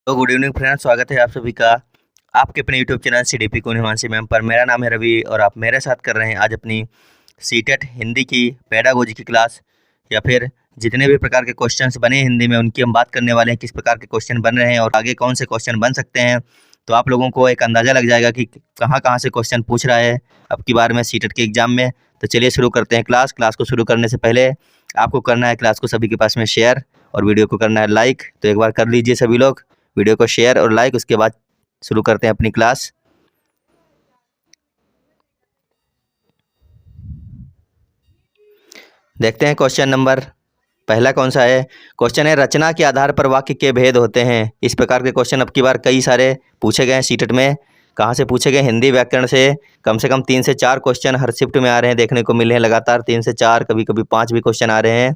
तो good evening friends, स्वागत है आप सभी का आपके अपने यूट्यूब चैनल सीडीपी को हिमांशी मैम पर। मेरा नाम है रवि और आप मेरे साथ कर रहे हैं आज अपनी सीटेट हिंदी की पेडागोजी की क्लास, या फिर जितने भी प्रकार के क्वेश्चंस बने हिंदी में उनकी हम बात करने वाले हैं, किस प्रकार के क्वेश्चन बन रहे हैं और आगे कौन से क्वेश्चन बन सकते हैं। तो आप लोगों को एक अंदाज़ा लग जाएगा कि कहाँ कहाँ से क्वेश्चन पूछ रहा है अब की बार में सीटेट के एग्जाम में। तो चलिए शुरू करते हैं क्लास को शुरू करने से पहले आपको करना है क्लास को सभी के पास में शेयर और वीडियो को करना है लाइक। तो एक बार कर लीजिए सभी लोग वीडियो को शेयर और लाइक, उसके बाद शुरू करते हैं अपनी क्लास। देखते हैं क्वेश्चन नंबर पहला कौन सा है। क्वेश्चन है, रचना के आधार पर वाक्य के भेद होते हैं। इस प्रकार के क्वेश्चन अब की बार कई सारे पूछे गए हैं सीटेट में। कहाँ से पूछे गए? हिंदी व्याकरण से कम 3 से 4 क्वेश्चन हर शिफ्ट में आ रहे हैं, देखने को मिले हैं लगातार 3 से 4, कभी कभी 5 भी क्वेश्चन आ रहे हैं।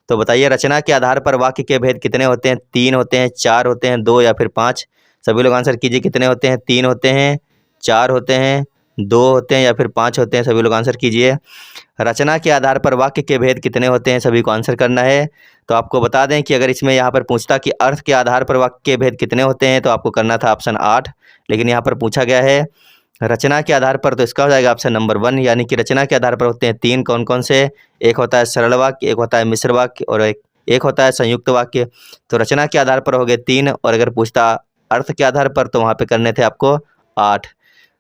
तो बताइए, रचना के आधार पर वाक्य के भेद कितने होते हैं? 3 होते हैं, 4 होते हैं, 2 या फिर 5? सभी लोग आंसर कीजिए, कितने होते हैं? 3 होते हैं, 4 होते हैं, 2 होते हैं या फिर 5 होते हैं? सभी लोग आंसर कीजिए। रचना के आधार पर वाक्य के भेद कितने होते हैं, सभी को आंसर करना है। तो आपको बता दें कि अगर इसमें यहाँ पर पूछता कि अर्थ के आधार पर वाक्य के भेद कितने होते हैं, तो आपको करना था ऑप्शन 8, लेकिन यहाँ पर पूछा गया है रचना के आधार पर, तो इसका हो जाएगा ऑप्शन नंबर 1। यानी कि रचना के आधार पर होते हैं 3। कौन कौन से? एक होता है सरल वाक्य, एक होता है मिश्र वाक्य और एक होता है संयुक्त वाक्य। तो रचना के आधार पर हो गए 3, और अगर पूछता अर्थ के आधार पर तो वहाँ पे करने थे आपको 8।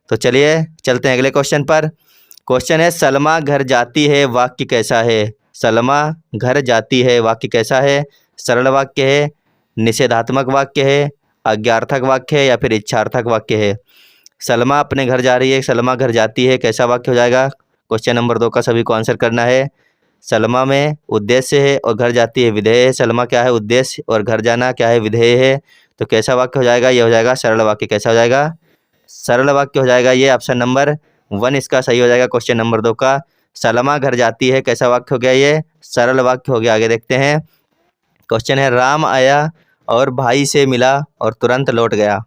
तो चलिए चलते हैं अगले क्वेश्चन पर। क्वेश्चन है, सलमा घर जाती है वाक्य कैसा है? सलमा घर जाती है वाक्य कैसा है? सरल वाक्य है, निषेधात्मक वाक्य है, आज्ञार्थक वाक्य है या फिर इच्छार्थक वाक्य है? सलमा अपने घर जा रही है, सलमा घर जाती है, कैसा वाक्य हो जाएगा? क्वेश्चन नंबर 2 का सभी को आंसर करना है। सलमा में उद्देश्य है और घर जाती है विधेय है। सलमा क्या है? उद्देश्य, और घर जाना क्या है? विधेय है। तो कैसा वाक्य हो जाएगा? ये हो जाएगा सरल वाक्य। कैसा हो जाएगा? सरल वाक्य हो जाएगा। ये ऑप्शन नंबर 1 इसका सही हो जाएगा क्वेश्चन नंबर 2 का। सलमा घर जाती है, कैसा वाक्य हो गया? ये सरल वाक्य हो गया। आगे देखते हैं। क्वेश्चन है, राम आया और भाई से मिला और तुरंत लौट गया।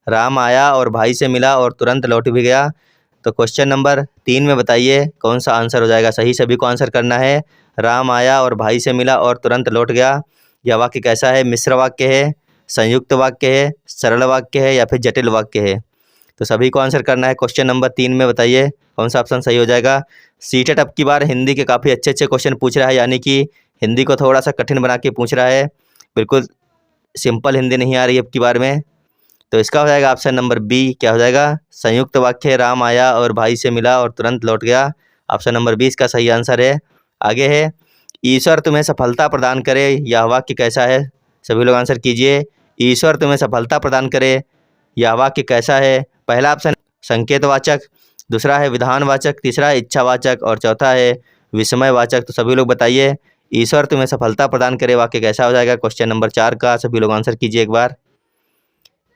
राम आया और भाई से मिला और तुरंत लौट भी गया। तो क्वेश्चन नंबर 3 में बताइए कौन सा आंसर हो जाएगा सही? सभी को आंसर करना है। राम आया और भाई से मिला और तुरंत लौट गया, यह वाक्य कैसा है? मिश्र वाक्य है, संयुक्त वाक्य है, सरल वाक्य है या फिर जटिल वाक्य है? तो सभी को आंसर करना है। क्वेश्चन नंबर 3 में बताइए कौन सा ऑप्शन सही हो जाएगा। सीटेट अब की बार हिंदी के काफ़ी अच्छे अच्छे क्वेश्चन पूछ रहा है, यानी कि हिंदी को थोड़ा सा कठिन बना के पूछ रहा है। बिल्कुल सिंपल हिंदी नहीं आ रही अब की बार में। तो इसका हो जाएगा ऑप्शन नंबर बी। क्या हो जाएगा? संयुक्त वाक्य, राम आया और भाई से मिला और तुरंत लौट गया। ऑप्शन नंबर 20 का सही आंसर है। आगे है, ईश्वर तुम्हें सफलता प्रदान करे, यह वाक्य कैसा है? सभी लोग आंसर कीजिए। ईश्वर तुम्हें सफलता प्रदान करे, यह वाक्य कैसा है? पहला ऑप्शन संकेतवाचक, दूसरा है विधानवाचक, तीसरा है इच्छावाचक और चौथा है विस्मयवाचक। तो सभी लोग बताइए, ईश्वर तुम्हें सफलता प्रदान करे वाक्य कैसा हो जाएगा? क्वेश्चन नंबर 4 का सभी लोग आंसर कीजिए एक बार।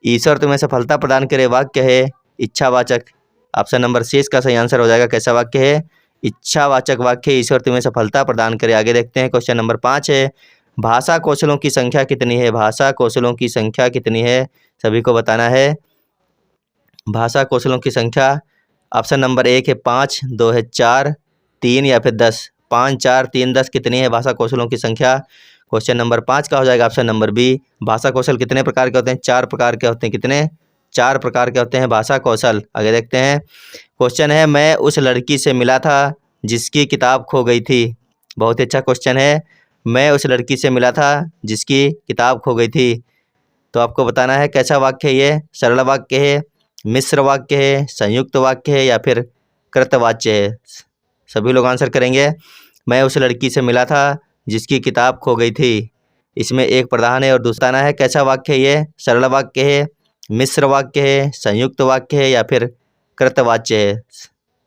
ईश्वर तुम्हें सफलता प्रदान करे वाक्य है इच्छावाचक। ऑप्शन नंबर 6 का सही आंसर हो जाएगा। कैसा वाक्य है? इच्छावाचक वाक्य, ईश्वर तुम्हें सफलता प्रदान करे। आगे देखते हैं। क्वेश्चन नंबर 5 है, भाषा कौशलों की संख्या कितनी है? भाषा कौशलों की संख्या कितनी है? सभी को बताना है। भाषा कौशलों की संख्या ऑप्शन नंबर 1 है 5, 2 है 4, 3 या फिर 10। 5, 4, 3, 10 कितनी है भाषा कौशलों की संख्या? क्वेश्चन नंबर 5 का हो जाएगा ऑप्शन नंबर बी। भाषा कौशल कितने प्रकार के होते हैं? 4 प्रकार के होते हैं। कितने? 4 प्रकार के होते हैं भाषा कौशल। आगे देखते हैं। क्वेश्चन है, मैं उस लड़की से मिला था जिसकी किताब खो गई थी। बहुत ही अच्छा क्वेश्चन है। मैं उस लड़की से मिला था जिसकी किताब खो गई थी। तो आपको बताना है कैसा वाक्य है ये? सरल वाक्य है, मिश्र वाक्य है, संयुक्त वाक्य है या फिर कृतवाच्य है? सभी लोग आंसर करेंगे। मैं उस लड़की से मिला था जिसकी किताब खो गई थी, इसमें एक प्रधान है और दूसरा ना है। कैसा वाक्य है ये? सरल वाक्य है, मिश्र वाक्य है, संयुक्त वाक्य है या फिर कृतवाच्य है?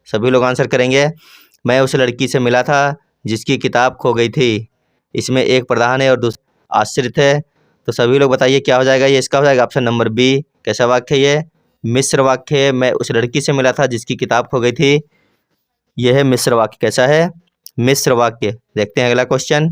सभी लोग आंसर करेंगे। मैं उस लड़की से मिला था जिसकी किताब खो गई थी, इसमें एक प्रधान है और दूसरा आश्रित है। तो सभी लोग बताइए क्या हो जाएगा ये? इसका हो जाएगा ऑप्शन नंबर बी। कैसा वाक्य है ये? मिश्र वाक्य है। मैं उस लड़की से मिला था जिसकी किताब खो गई थी, यह है मिश्र वाक्य। कैसा है? मिश्र वाक्य। देखते हैं अगला क्वेश्चन।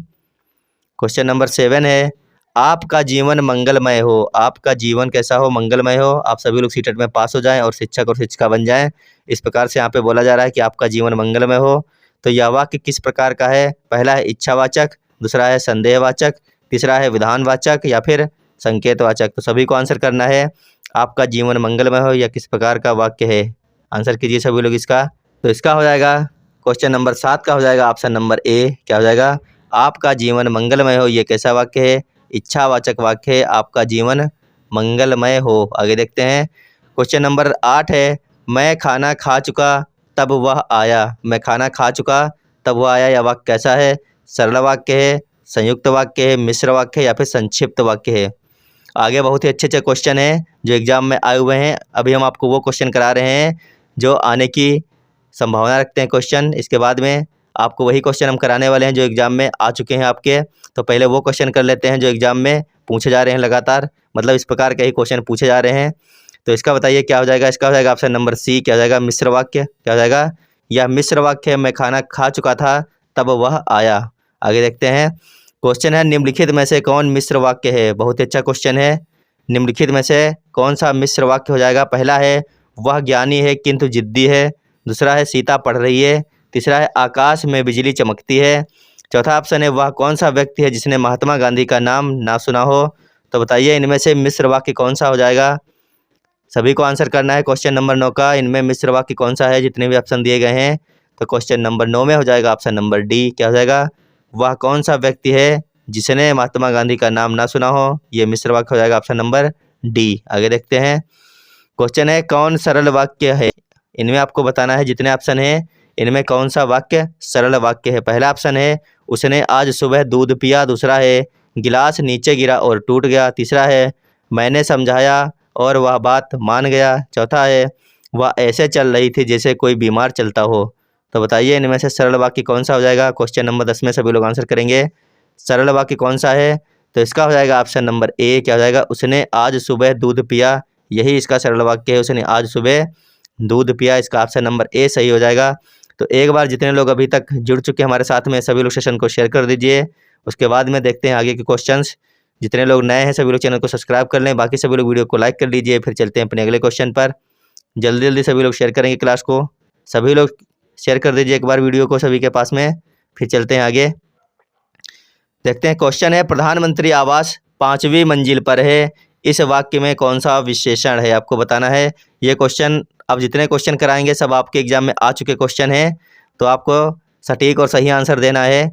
क्वेश्चन नंबर 7 है, आपका जीवन मंगलमय हो। आपका जीवन कैसा हो? मंगलमय हो। आप सभी लोग सीटेट में पास हो जाएं और शिक्षक और शिक्षिका बन जाएं। इस प्रकार से यहाँ पे बोला जा रहा है कि आपका जीवन मंगलमय हो। तो यह वाक्य किस प्रकार का है? पहला है इच्छावाचक, दूसरा है संदेहवाचक, तीसरा है विधानवाचक या फिर संकेतवाचक। तो सभी को आंसर करना है, आपका जीवन मंगलमय हो यह किस प्रकार का वाक्य है। आंसर कीजिए सभी लोग इसका। तो इसका हो जाएगा क्वेश्चन नंबर 7 का हो जाएगा ऑप्शन नंबर ए। क्या हो जाएगा, आपका जीवन मंगलमय हो ये कैसा वाक्य है, इच्छावाचक वाक्य है, आपका जीवन मंगलमय हो। आगे देखते हैं क्वेश्चन नंबर 8 है, मैं खाना खा चुका तब वह आया। मैं खाना खा चुका तब वह आया, यह वाक्य कैसा है, सरल वाक्य है, संयुक्त वाक्य है, मिश्र वाक्य है या फिर संक्षिप्त वाक्य है। आगे बहुत ही अच्छे अच्छे क्वेश्चन हैं जो एग्जाम में आए हुए हैं। अभी हम आपको वो क्वेश्चन करा रहे हैं जो आने की संभावना रखते हैं क्वेश्चन। इसके बाद में आपको वही क्वेश्चन हम कराने वाले हैं जो एग्जाम में आ चुके हैं आपके। तो पहले वो क्वेश्चन कर लेते हैं जो एग्जाम में पूछे जा रहे हैं लगातार, मतलब इस प्रकार के ही क्वेश्चन पूछे जा रहे हैं। तो इसका बताइए क्या हो जाएगा। इसका हो जाएगा ऑप्शन नंबर सी। क्या हो जाएगा, मिश्र वाक्य। क्या हो जाएगा, यह मिश्र वाक्य है, मैं खाना खा चुका था तब वह आया। आगे देखते हैं क्वेश्चन है, निम्नलिखित में से कौन मिश्र वाक्य है। बहुत ही अच्छा क्वेश्चन है। निम्नलिखित में से कौन सा मिश्र वाक्य हो जाएगा। पहला है, वह ज्ञानी है किंतु जिद्दी है। दूसरा है, सीता पढ़ रही है। तीसरा है, आकाश में बिजली चमकती है। चौथा ऑप्शन है, वह कौन सा व्यक्ति है जिसने महात्मा गांधी का नाम ना सुना हो। तो बताइए इनमें से मिश्र वाक्य कौन सा हो जाएगा। सभी को आंसर करना है क्वेश्चन नंबर 9 का, इनमें मिश्र वाक्य कौन सा है। जितने भी ऑप्शन दिए गए हैं तो क्वेश्चन नंबर 9 में हो जाएगा ऑप्शन नंबर डी। क्या हो जाएगा, वह कौन सा व्यक्ति है जिसने महात्मा गांधी का नाम ना सुना हो, ये मिश्र वाक्य हो जाएगा ऑप्शन नंबर डी। आगे देखते हैं क्वेश्चन है, कौन सरल वाक्य है। इनमें आपको बताना है जितने ऑप्शन हैं इनमें कौन सा वाक्य सरल वाक्य है। पहला ऑप्शन है, उसने आज सुबह दूध पिया। दूसरा है, गिलास नीचे गिरा और टूट गया। तीसरा है, मैंने समझाया और वह बात मान गया। चौथा है, वह ऐसे चल रही थी जैसे कोई बीमार चलता हो। तो बताइए इनमें से सरल वाक्य कौन सा हो जाएगा। क्वेश्चन नंबर 10 में सभी लोग आंसर करेंगे, सरल वाक्य कौन सा है। तो इसका हो जाएगा ऑप्शन नंबर ए। क्या हो जाएगा, उसने आज सुबह दूध पिया, यही इसका सरल वाक्य है, उसने आज सुबह दूध पिया। इसका ऑप्शन नंबर ए सही हो जाएगा। तो एक बार जितने लोग अभी तक जुड़ चुके हैं हमारे साथ में सभी लोग सेशन को शेयर कर दीजिए। उसके बाद में देखते हैं आगे के क्वेश्चंस। जितने लोग नए हैं सभी लोग चैनल को सब्सक्राइब कर लें, बाकी सभी लोग वीडियो को लाइक कर लीजिए। फिर चलते हैं अपने अगले क्वेश्चन पर। जल्दी जल्दी सभी लोग शेयर करेंगे क्लास को, सभी लोग शेयर कर दीजिए एक बार वीडियो को सभी के पास में। फिर चलते हैं आगे, देखते हैं क्वेश्चन है, प्रधानमंत्री आवास 5वीं मंजिल पर है, इस वाक्य में कौन सा विशेषण है। आपको बताना है। ये क्वेश्चन अब जितने क्वेश्चन कराएंगे सब आपके एग्जाम में आ चुके क्वेश्चन हैं, तो आपको सटीक और सही आंसर देना है।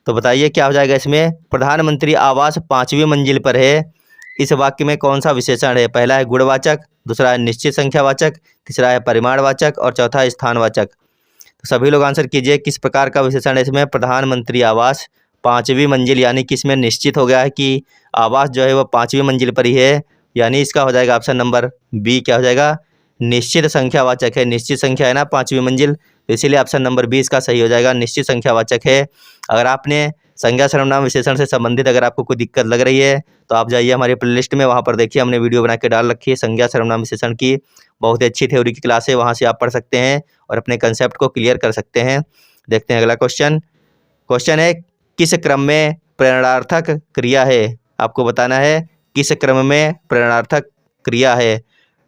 तो बताइए क्या हो जाएगा इसमें, प्रधानमंत्री आवास 5वीं मंजिल पर है, इस वाक्य में कौन सा विशेषण है। पहला है गुणवाचक, दूसरा है निश्चित संख्यावाचक, तीसरा है परिमाणवाचक और चौथा है स्थानवाचक। तो सभी लोग आंसर कीजिए किस प्रकार का विशेषण है इसमें। प्रधानमंत्री आवास 5वीं मंजिल, यानी कि इसमें निश्चित हो गया है कि आवास जो है वो 5वीं मंजिल पर ही है, यानी इसका हो जाएगा ऑप्शन नंबर बी। क्या हो जाएगा, निश्चित संख्यावाचक है। निश्चित संख्या है ना 5वीं मंजिल, तो इसीलिए ऑप्शन नंबर 20 का सही हो जाएगा, निश्चित संख्यावाचक है। अगर आपने संज्ञा सर्वनाम विशेषण से संबंधित अगर आपको कोई दिक्कत लग रही है तो आप जाइए हमारे प्लेलिस्ट में, वहाँ पर देखिए हमने वीडियो बना के डाल रखी है संज्ञा सर्वनाम विशेषण की। बहुत ही अच्छी थ्योरी की क्लास है, वहाँ से आप पढ़ सकते हैं और अपने कंसेप्ट को क्लियर कर सकते हैं। देखते हैं अगला क्वेश्चन। क्वेश्चन है, किस क्रम में प्रेरणार्थक क्रिया है। आपको बताना है किस क्रम में प्रेरणार्थक क्रिया है।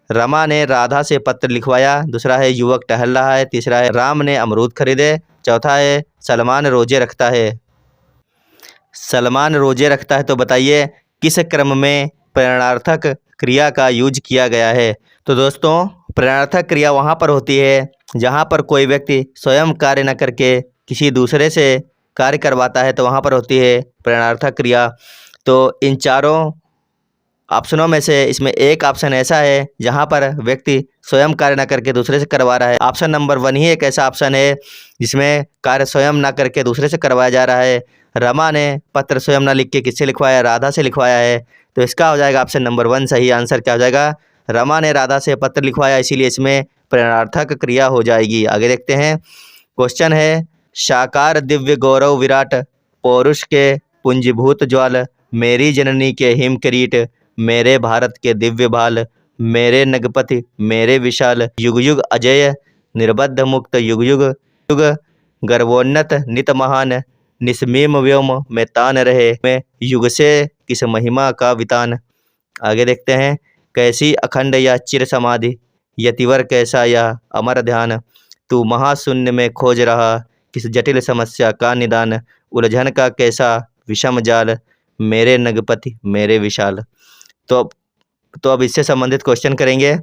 रमा ने राधा से पत्र लिखवाया। दूसरा है, युवक टहल रहा है। तीसरा है, राम ने अमरूद खरीदे। चौथा है, सलमान रोजे रखता है। सलमान रोजे रखता है, तो बताइए किस क्रम में प्रेरणार्थक क्रिया का यूज किया गया है। तो दोस्तों प्रेरणार्थक क्रिया वहाँ पर होती है जहाँ पर कोई व्यक्ति स्वयं कार्य न करके किसी दूसरे से कार्य करवाता है, तो वहाँ पर होती है प्रेरणार्थक क्रिया। तो इन चारों ऑप्शनों में से इसमें एक ऑप्शन ऐसा है जहाँ पर व्यक्ति स्वयं कार्य न करके दूसरे से करवा रहा है। ऑप्शन नंबर 1 ही एक ऐसा ऑप्शन है जिसमें कार्य स्वयं ना करके दूसरे से करवाया जा रहा है। रमा ने पत्र स्वयं ना लिख के किससे लिखवाया, राधा से लिखवाया है। तो इसका हो जाएगा ऑप्शन नंबर 1 सही आंसर। क्या हो जाएगा, रमा ने राधा से पत्र लिखवाया, इसीलिए इसमें प्रेरणार्थक क्रिया हो जाएगी। आगे देखते हैं क्वेश्चन है, साकार दिव्य गौरव विराट, पौरुष के पुंजीभूत ज्वाल, मेरी जननी के हिम किरीट, मेरे भारत के दिव्य भाल, मेरे नगपति मेरे विशाल, युग युग अजय निर्बद्ध मुक्त, युग युग युग गर्वोन्नत नित महान, निस्मीम व्योम में तान रहे, में युग से किस महिमा का वितान। आगे देखते हैं, कैसी अखंड या चिर समाधि, यतिवर कैसा यह अमर ध्यान, तू महाशून्य में खोज रहा, किस जटिल समस्या का निदान, उलझन का कैसा विषम जाल, मेरे नगपति मेरे विशाल। तो अब इससे संबंधित क्वेश्चन करेंगे।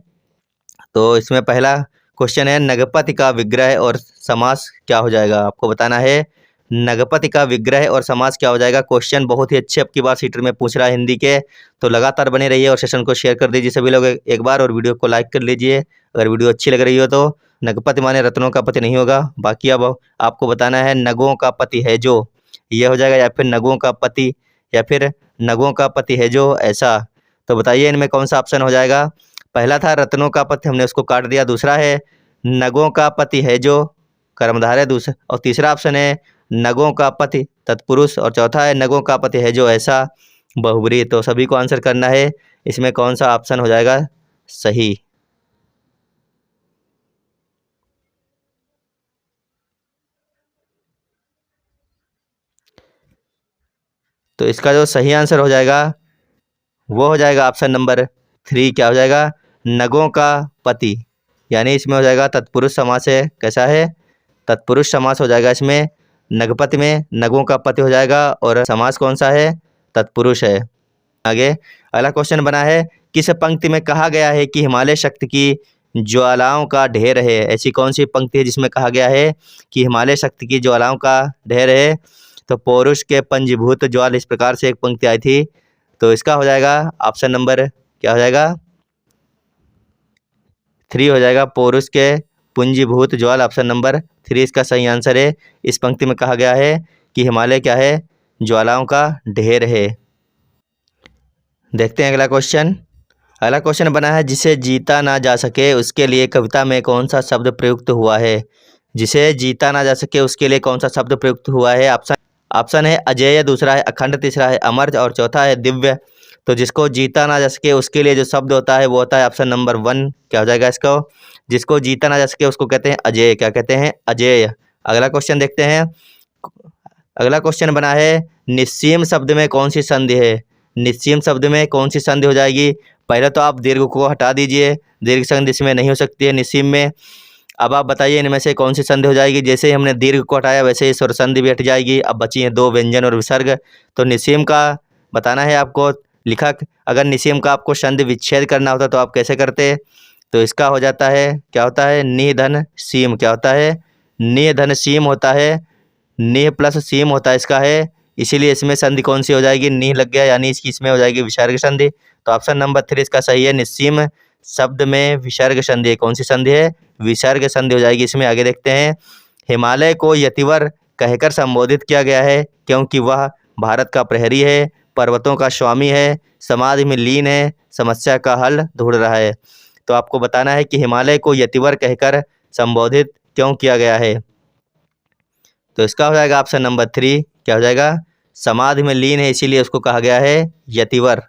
तो इसमें पहला क्वेश्चन है, नगपति का विग्रह और समास क्या हो जाएगा। आपको बताना है नगपति का विग्रह और समास क्या हो जाएगा। क्वेश्चन बहुत ही अच्छे अब की बार सीटर में पूछ रहा है हिंदी के, तो लगातार बने रहिए और सेशन को शेयर कर दीजिए सभी लोग एक बार, और वीडियो को लाइक कर लीजिए अगर वीडियो अच्छी लग रही हो तो। नगपति माने रत्नों का पति नहीं होगा। बाकी अब आपको बताना है नगों का पति है जो, ये हो जाएगा, या फिर नगों का पति, या फिर नगों का पति है जो, ऐसा। तो बताइए इनमें कौन सा ऑप्शन हो जाएगा। पहला था रत्नों का पति, हमने उसको काट दिया। दूसरा है नगों का पति है जो, कर्मधारय दूसरा, और तीसरा ऑप्शन है नगों का पति तत्पुरुष, और चौथा है नगों का पति है जो, ऐसा बहुब्रीहि। तो सभी को आंसर करना है इसमें कौन सा ऑप्शन हो जाएगा सही। तो इसका जो सही आंसर हो जाएगा वो हो जाएगा ऑप्शन नंबर 3। क्या हो जाएगा, नगों का पति, यानी इसमें हो जाएगा तत्पुरुष समास है। कैसा है, तत्पुरुष समास हो जाएगा इसमें। नगपति में नगों का पति हो जाएगा, और समास कौन सा है, तत्पुरुष है। आगे अगला क्वेश्चन बना है, किस पंक्ति में कहा गया है कि हिमालय शक्ति की ज्वालाओं का ढेर है। ऐसी कौन सी पंक्ति है जिसमें कहा गया है कि हिमालय शक्ति की ज्वालाओं का ढेर है। तो पौरुष के पंजीभूत ज्वाल, इस प्रकार से एक पंक्ति आई थी। तो इसका हो जाएगा ऑप्शन नंबर, क्या हो जाएगा, 3 हो जाएगा, पौरुष के पुंजीभूत ज्वाल, ऑप्शन नंबर 3 इसका सही आंसर है। इस पंक्ति में कहा गया है कि हिमालय क्या है, ज्वालाओं का ढेर है। देखते हैं अगला क्वेश्चन। अगला क्वेश्चन बना है, जिसे जीता ना जा सके उसके लिए कविता में कौन सा शब्द प्रयुक्त हुआ है। जिसे जीता ना जा सके उसके लिए कौन सा शब्द प्रयुक्त हुआ है। ऑप्शन है अजेय, दूसरा है अखंड, तीसरा है अमर, और चौथा है दिव्य। तो जिसको जीता ना जा सके उसके लिए जो शब्द होता है वो होता है ऑप्शन नंबर 1। क्या हो जाएगा इसको, जिसको जीता ना जा सके उसको कहते हैं अजेय। क्या कहते हैं, अजेय। अगला क्वेश्चन देखते हैं। अगला क्वेश्चन बना है, निस्सीम शब्द में कौन सी संधि है। निस्सीम शब्द में कौन सी संधि हो जाएगी। पहले तो आप दीर्घ को हटा दीजिए, दीर्घ संधि इसमें नहीं हो सकती है निस्सीम में। अब आप बताइए इनमें से कौन सी संधि हो जाएगी। जैसे ही हमने दीर्घ को हटाया वैसे ही स्वर संधि भी हट जाएगी। अब बची हैं 2 व्यंजन और विसर्ग। तो निस्सीम का बताना है आपको। लिखा, अगर निस्सीम का आपको संधि विच्छेद करना होता तो आप कैसे करते। तो इसका हो जाता है, क्या होता है, निह धन सीम। क्या होता है, निह धन सीम होता है। निह प्लस सीम होता है इसका है, इसीलिए इसमें संधि कौन सी हो जाएगी, निह लग गया, यानी इसकी इसमें हो जाएगी विसर्ग संधि। तो ऑप्शन नंबर 3 इसका सही है। निस्सीम शब्द में विसर्ग संधि, कौन सी संधि है, विसर्ग संधि हो जाएगी इसमें। आगे देखते हैं। हिमालय को यतिवर कहकर संबोधित किया गया है क्योंकि वह भारत का प्रहरी है, पर्वतों का स्वामी है, समाधि में लीन है, समस्या का हल ढूंढ रहा है। तो आपको बताना है कि हिमालय को यतिवर कहकर संबोधित क्यों किया गया है। तो इसका हो जाएगा ऑप्शन नंबर 3। क्या हो जाएगा, समाधि में लीन है इसीलिए उसको कहा गया है यतिवर।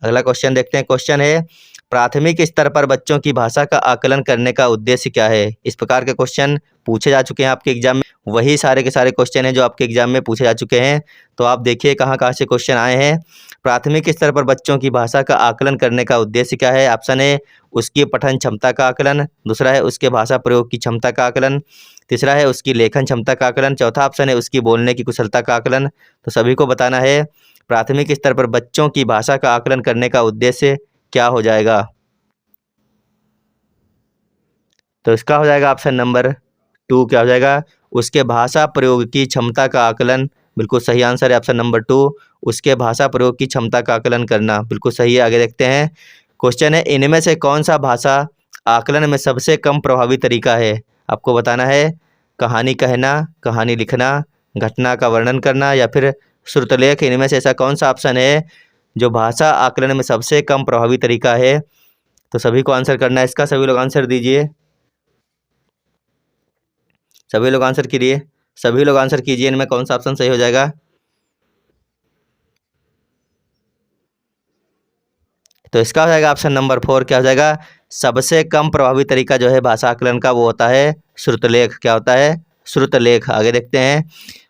अगला क्वेश्चन देखते हैं। क्वेश्चन है, प्राथमिक स्तर पर बच्चों की भाषा का आकलन करने का उद्देश्य क्या है। इस प्रकार के क्वेश्चन पूछे जा चुके हैं आपके एग्जाम में, वही सारे के सारे क्वेश्चन हैं जो आपके एग्जाम में पूछे जा चुके हैं। तो आप देखिए कहाँ कहाँ से क्वेश्चन आए हैं। प्राथमिक स्तर पर बच्चों की भाषा का आकलन करने का उद्देश्य क्या है। ऑप्शन है उसकी पठन क्षमता का आकलन, दूसरा है उसके भाषा प्रयोग की क्षमता का आकलन, तीसरा है उसकी लेखन क्षमता का आकलन, चौथा ऑप्शन है उसकी बोलने की कुशलता का आकलन। तो सभी को बताना है प्राथमिक स्तर पर बच्चों की भाषा का आकलन करने का उद्देश्य क्या हो जाएगा। तो इसका हो जाएगा ऑप्शन नंबर 2। क्या हो जाएगा, उसके भाषा प्रयोग की क्षमता का आकलन। बिल्कुल सही आंसर है ऑप्शन नंबर 2, उसके भाषा प्रयोग की क्षमता का आकलन करना, बिल्कुल सही है। आगे देखते हैं। क्वेश्चन है, इनमें से कौन सा भाषा आकलन में सबसे कम प्रभावी तरीका है। आपको बताना है कहानी कहना, कहानी लिखना, घटना का वर्णन करना, या फिर श्रुतलेख। इनमें से ऐसा कौन सा ऑप्शन है जो भाषा आकलन में सबसे कम प्रभावी तरीका है। तो सभी को आंसर करना है इसका। सभी लोग आंसर दीजिए, सभी लोग आंसर कीजिए, सभी लोग आंसर कीजिए, इनमें कौन सा ऑप्शन सही हो जाएगा। तो इसका हो जाएगा ऑप्शन नंबर 4। क्या हो जाएगा, सबसे कम प्रभावी तरीका जो है भाषा आकलन का वो होता है श्रुतलेख। क्या होता है, श्रुतलेख। आगे देखते हैं।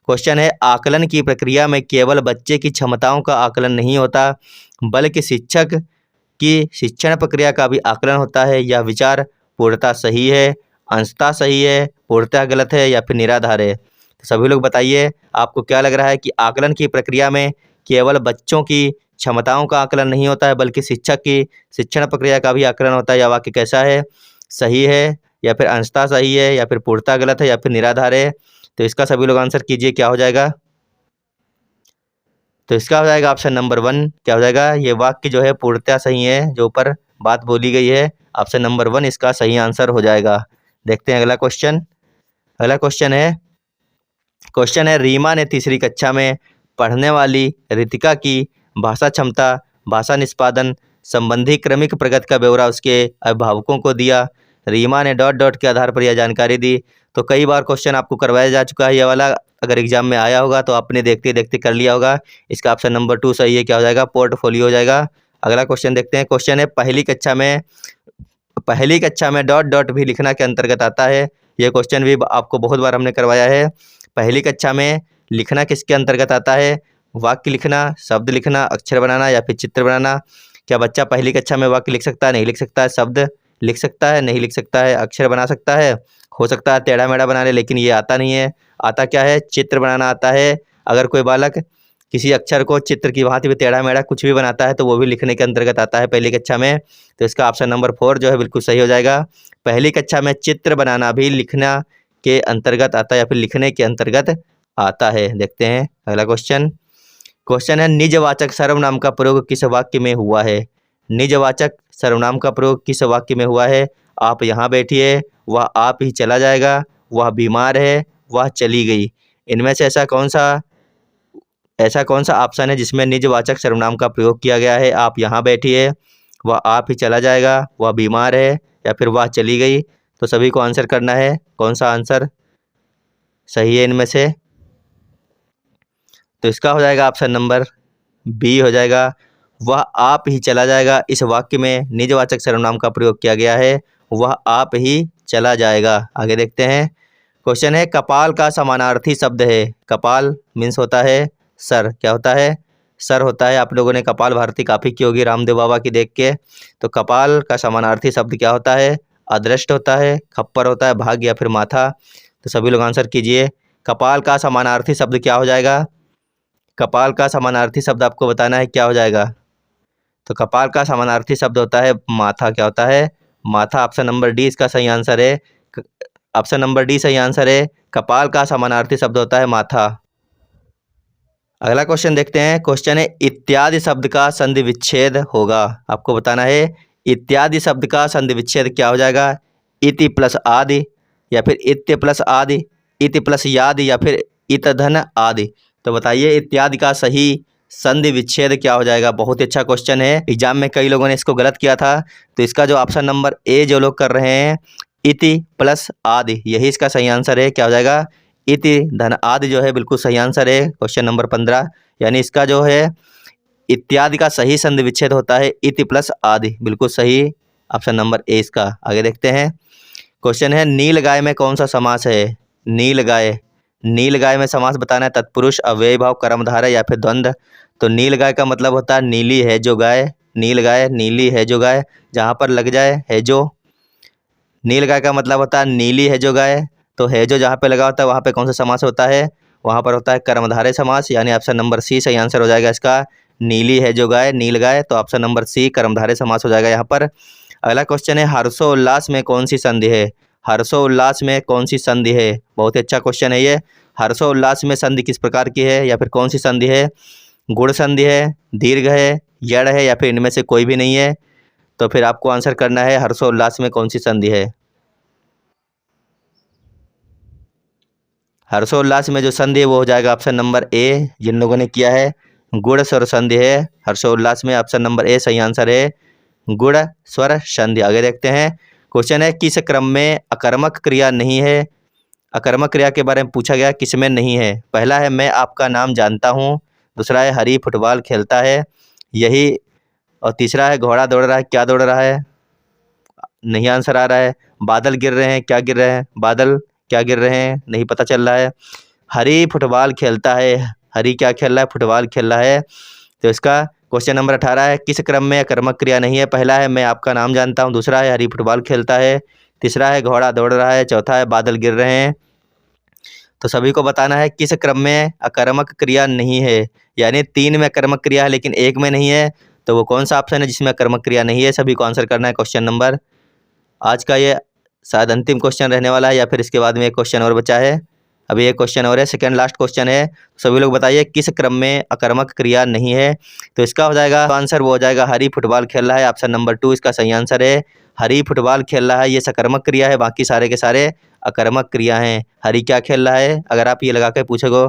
क्वेश्चन है, आकलन की प्रक्रिया में केवल बच्चे की क्षमताओं का आकलन नहीं होता बल्कि शिक्षक की शिक्षण प्रक्रिया का भी आकलन होता है। यह विचार पूर्णतः सही है, अंशतः सही है, पूर्णतः गलत है, या फिर निराधार है। तो सभी लोग बताइए आपको क्या लग रहा है कि आकलन की प्रक्रिया में केवल बच्चों की क्षमताओं का आकलन नहीं होता है बल्कि शिक्षक की शिक्षण प्रक्रिया का भी आकलन होता है। यह वाक्य कैसा है? सही है या फिर अंशतः सही है या फिर पूर्णतः गलत है या फिर निराधार है? तो इसका सभी लोग आंसर कीजिए, क्या हो जाएगा? तो इसका हो जाएगा ऑप्शन नंबर 1। क्या हो जाएगा? ये वाक्य जो है पूर्णतः सही है, जो ऊपर बात बोली गई है। ऑप्शन नंबर 1 इसका सही आंसर हो जाएगा। देखते हैं अगला क्वेश्चन। अगला क्वेश्चन है रीमा ने तीसरी कक्षा में पढ़ने वाली रितिका की भाषा क्षमता, भाषा निष्पादन संबंधी क्रमिक प्रगति का ब्यौरा उसके अभिभावकों को दिया। रीमा ने डॉट डॉट के आधार पर यह जानकारी दी। तो कई बार क्वेश्चन आपको करवाया जा चुका है ये वाला, अगर एग्जाम में आया होगा तो आपने देखते देखते कर लिया होगा। इसका ऑप्शन नंबर 2 सही है। क्या हो जाएगा? पोर्टफोलियो हो जाएगा। अगला क्वेश्चन देखते हैं। क्वेश्चन है पहली कक्षा में डॉट डॉट भी लिखना के अंतर्गत आता है। ये क्वेश्चन भी आपको बहुत बार हमने करवाया है। पहली कक्षा में लिखना किसके अंतर्गत आता है? वाक्य लिखना, शब्द लिखना, अक्षर बनाना या फिर चित्र बनाना। क्या बच्चा पहली कक्षा में वाक्य लिख सकता है? नहीं लिख सकता है। शब्द लिख सकता है? नहीं लिख सकता है। अक्षर बना सकता है? हो सकता है टेढ़ा मेढ़ा बना ले, लेकिन ये आता नहीं है। आता क्या है? चित्र बनाना आता है। अगर कोई बालक किसी अक्षर को चित्र की भांति भी टेढ़ा मेढ़ा कुछ भी बनाता है तो वो भी लिखने के अंतर्गत आता है पहली कक्षा में। तो इसका ऑप्शन नंबर 4 जो है बिल्कुल सही हो जाएगा। पहली कक्षा में चित्र बनाना भी लिखना के अंतर्गत आता है या फिर लिखने के अंतर्गत आता है। देखते हैं अगला क्वेश्चन है निजवाचक सर्वनाम का प्रयोग किस वाक्य में हुआ है? निजवाचक सर्वनाम का प्रयोग किस वाक्य में हुआ है? आप यहाँ बैठिए, वह आप ही चला जाएगा, वह बीमार है, वह चली गई। इनमें से ऐसा कौन सा ऑप्शन है जिसमें निजवाचक सर्वनाम का प्रयोग किया गया है? आप यहाँ बैठिए, वह आप ही चला जाएगा, वह बीमार है या फिर वह चली गई। तो सभी को आंसर करना है कौन सा आंसर सही है इनमें से। तो इसका हो जाएगा ऑप्शन नंबर बी हो जाएगा। वह आप ही चला जाएगा इस वाक्य में निजवाचक सर्वनाम का प्रयोग किया गया है, वह आप ही चला जाएगा। आगे देखते हैं। क्वेश्चन है कपाल का समानार्थी शब्द है। कपाल मीन्स होता है सर। क्या होता है? सर होता है। आप लोगों ने कपाल भारती काफ़ी की होगी रामदेव बाबा की देख के। तो कपाल का समानार्थी शब्द क्या होता है? अदृष्ट होता है, खप्पर होता है, भाग या फिर माथा। तो सभी लोग आंसर कीजिए। कपाल का समानार्थी शब्द क्या हो जाएगा? कपाल का समानार्थी शब्द आपको बताना है, क्या हो जाएगा? तो कपाल का समानार्थी शब्द होता है माथा। क्या होता है? माथा। ऑप्शन नंबर डी इसका सही आंसर है। ऑप्शन नंबर डी सही आंसर है। कपाल का समानार्थी शब्द होता है माथा। अगला क्वेश्चन देखते हैं। क्वेश्चन है इत्यादि शब्द का संधि विच्छेद होगा। आपको बताना है इत्यादि शब्द का संधि विच्छेद क्या हो जाएगा? इति प्लस आदि या फिर इत्य प्लस आदि, इति प्लस यादि या फिर इत धन आदि। तो बताइए इत्यादि का सही संधि विच्छेद क्या हो जाएगा? बहुत ही अच्छा क्वेश्चन है। एग्जाम में कई लोगों ने इसको गलत किया था। तो इसका जो ऑप्शन नंबर ए जो लोग कर रहे हैं इति प्लस आदि, यही इसका सही आंसर है। क्या हो जाएगा? इति धन आदि जो है बिल्कुल सही आंसर है क्वेश्चन नंबर 15। यानी इसका जो है इत्यादि का सही संधि विच्छेद होता है इति प्लस आदि, बिल्कुल सही ऑप्शन नंबर ए इसका। आगे देखते हैं। क्वेश्चन है नीलगाय में कौन सा समास है? नीलगाय में समास बताना है तत्पुरुष, अव्ययी भाव, कर्मधारय या फिर द्वंद्व। तो नीलगाय का मतलब होता है नीली है जो गाय। नीलगाय नीली है जो गाय, जहाँ पर लग जाए है जो। नीलगाय का मतलब होता है नीली है जो गाय। तो है जो जहाँ पे लगा होता है वहाँ पे कौन सा समास होता है? वहाँ पर होता है कर्मधारय समास। यानी ऑप्शन नंबर सी सही आंसर हो जाएगा इसका। नीली है जो गाय, नीलगाय। तो ऑप्शन नंबर सी कर्मधारय समास हो जाएगा यहाँ पर। अगला क्वेश्चन है हर्षोल्लास में कौन सी संधि है? हर्षोल्लास में कौन सी संधि है? बहुत ही अच्छा क्वेश्चन है ये। हर्षोल्लास में संधि किस प्रकार की है या फिर कौन सी संधि है? गुण संधि है, दीर्घ है, यड़ है या फिर इनमें से कोई भी नहीं है? तो फिर आपको आंसर करना है हर्षोल्लास में कौन सी संधि है। हर्षोल्लास में जो संधि है वो हो जाएगा ऑप्शन नंबर ए, जिन लोगों ने किया है। गुण स्वर संधि है हर्षोल्लास में। ऑप्शन नंबर ए सही आंसर है, गुण स्वर संधि। आगे देखते हैं। क्वेश्चन है किस क्रम में अकर्मक क्रिया नहीं है? अकर्मक क्रिया के बारे में पूछा गया, किस में नहीं है? पहला है मैं आपका नाम जानता हूँ, दूसरा है हरी फुटबॉल खेलता है, यही, और तीसरा है घोड़ा दौड़ रहा है, क्या दौड़ रहा है? नहीं आंसर आ रहा है। बादल गिर रहे हैं, क्या गिर रहे हैं? बादल क्या गिर रहे हैं? नहीं पता चल रहा है। हरी फुटबॉल खेलता है, हरी क्या खेल रहा है? फुटबॉल खेल रहा है। तो इसका क्वेश्चन नंबर 18 है किस क्रम में अकर्मक क्रिया नहीं है? पहला है मैं आपका नाम जानता हूँ, दूसरा है हरी फुटबॉल खेलता है, तीसरा है घोड़ा दौड़ रहा है, चौथा है बादल गिर रहे हैं। तो सभी को बताना है किस क्रम में अकर्मक क्रिया नहीं है, यानी 3 में अकर्मक क्रिया है लेकिन 1 में नहीं है, तो वो कौन सा ऑप्शन है जिसमें अकर्मक क्रिया नहीं है। सभी को आंसर करना है क्वेश्चन नंबर। आज का ये शायद अंतिम क्वेश्चन रहने वाला है या फिर इसके बाद में एक क्वेश्चन और बचा है। अभी एक क्वेश्चन और है, सेकंड लास्ट क्वेश्चन है। सभी लोग बताइए किस क्रम में अकर्मक क्रिया नहीं है। तो इसका हो जाएगा आंसर, वो हो जाएगा हरी फुटबॉल खेल रहा है। ऑप्शन नंबर 2 इसका सही आंसर है। हरी फुटबॉल खेल रहा है, ये सकर्मक क्रिया है, बाकी सारे के सारे अकर्मक क्रिया हैं। हरी क्या खेल रहा है, अगर आप ये लगा कर पूछोगे,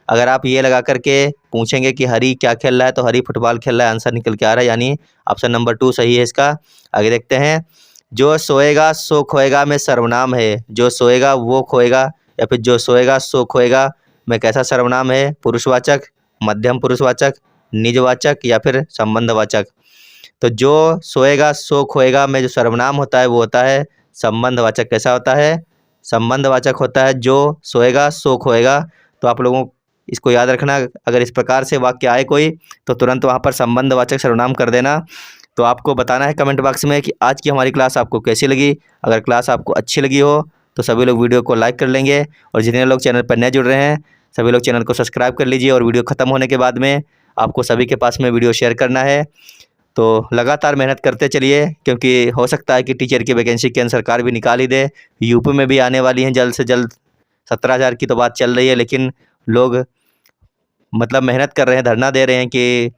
अगर आप ये लगा करके पूछेंगे कि हरी क्या खेल रहा है तो हरी फुटबॉल खेल रहा है आंसर निकल के आ रहा है, यानी ऑप्शन नंबर 2 सही है इसका। आगे देखते हैं। जो सोएगा सो खोएगा में सर्वनाम है। जो सोएगा वो खोएगा या फिर जो सोएगा सो खोएगा में कैसा सर्वनाम है? पुरुषवाचक, मध्यम पुरुषवाचक, निजवाचक या फिर संबंधवाचक। तो जो सोएगा सो खोएगा में जो सर्वनाम होता है वो होता है संबंधवाचक। कैसा होता है? संबंधवाचक होता है। जो सोएगा सो खोएगा। तो आप लोगों इसको याद रखना, अगर इस प्रकार से वाक्य आए कोई तो तुरंत वहाँ पर संबंधवाचक सर्वनाम कर देना। तो आपको बताना है कमेंट बॉक्स में कि आज की हमारी क्लास आपको कैसी लगी। अगर क्लास आपको अच्छी लगी हो तो सभी लोग वीडियो को लाइक कर लेंगे, और जितने लोग चैनल पर नए जुड़ रहे हैं सभी लोग चैनल को सब्सक्राइब कर लीजिए। और वीडियो ख़त्म होने के बाद में आपको सभी के पास में वीडियो शेयर करना है। तो लगातार मेहनत करते चलिए, क्योंकि हो सकता है कि टीचर की वैकेंसी केंद्र सरकार भी निकाल ही दे। यूपी में भी आने वाली हैं जल्द से जल्द। 17,000 की तो बात चल रही है, लेकिन लोग मतलब मेहनत कर रहे हैं, धरना दे रहे हैं कि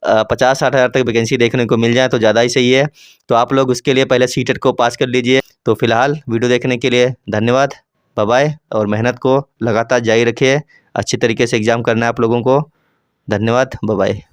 50-60 हज़ार तक वैकेंसी देखने को मिल जाए तो ज़्यादा ही सही है। तो आप लोग उसके लिए पहले सीटेट को पास कर लीजिए। तो फिलहाल वीडियो देखने के लिए धन्यवाद, बाय बाय। और मेहनत को लगातार जारी रखिए, अच्छी तरीके से एग्ज़ाम करना है आप लोगों को। धन्यवाद, बाय बाय।